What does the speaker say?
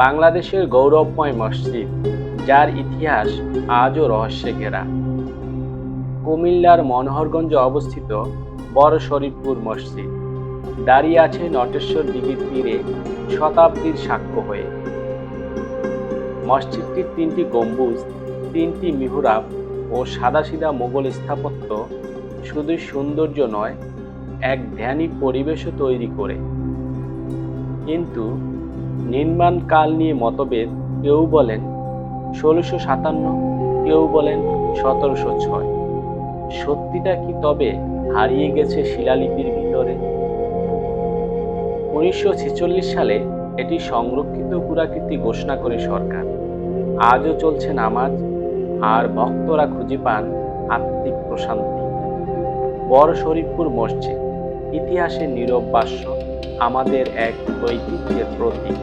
বাংলাদেশের গৌরবময় মসজিদ, যার ইতিহাস আজও রহস্যে ঘেরা। কুমিল্লার মনোহরগঞ্জে অবস্থিত বড় শরীফপুর মসজিদ দাঁড়িয়ে আছে নটেশ্বর দিঘির তীরে শতাব্দীর সাক্ষ্য হয়ে। মসজিদটির 3টি গম্বুজ, 3টি মিহরাব ও সাদাসিধা মোগল স্থাপত্য শুধু সৌন্দর্য নয়, এক ধ্যানী পরিবেশও তৈরি করে। কিন্তু নির্মাণ কাল নিয়ে মতভেদ। কেউ বলেন 1657, কেউ বলেন 1706। সত্যিটা কি তবে হারিয়ে গেছে শিলালিপির ভিতরে? 1946 সালে এটি সংরক্ষিত পুরাকীর্তি ঘোষণা করে সরকার। আজও চলছে নামাজ, আর ভক্তরা খুঁজে পান আত্মিক প্রশান্তি। বড় শরীফপুর মসজিদ ইতিহাসের নীরব ভাষ্য, আমাদের এক ঐতিহ্যের প্রতীক।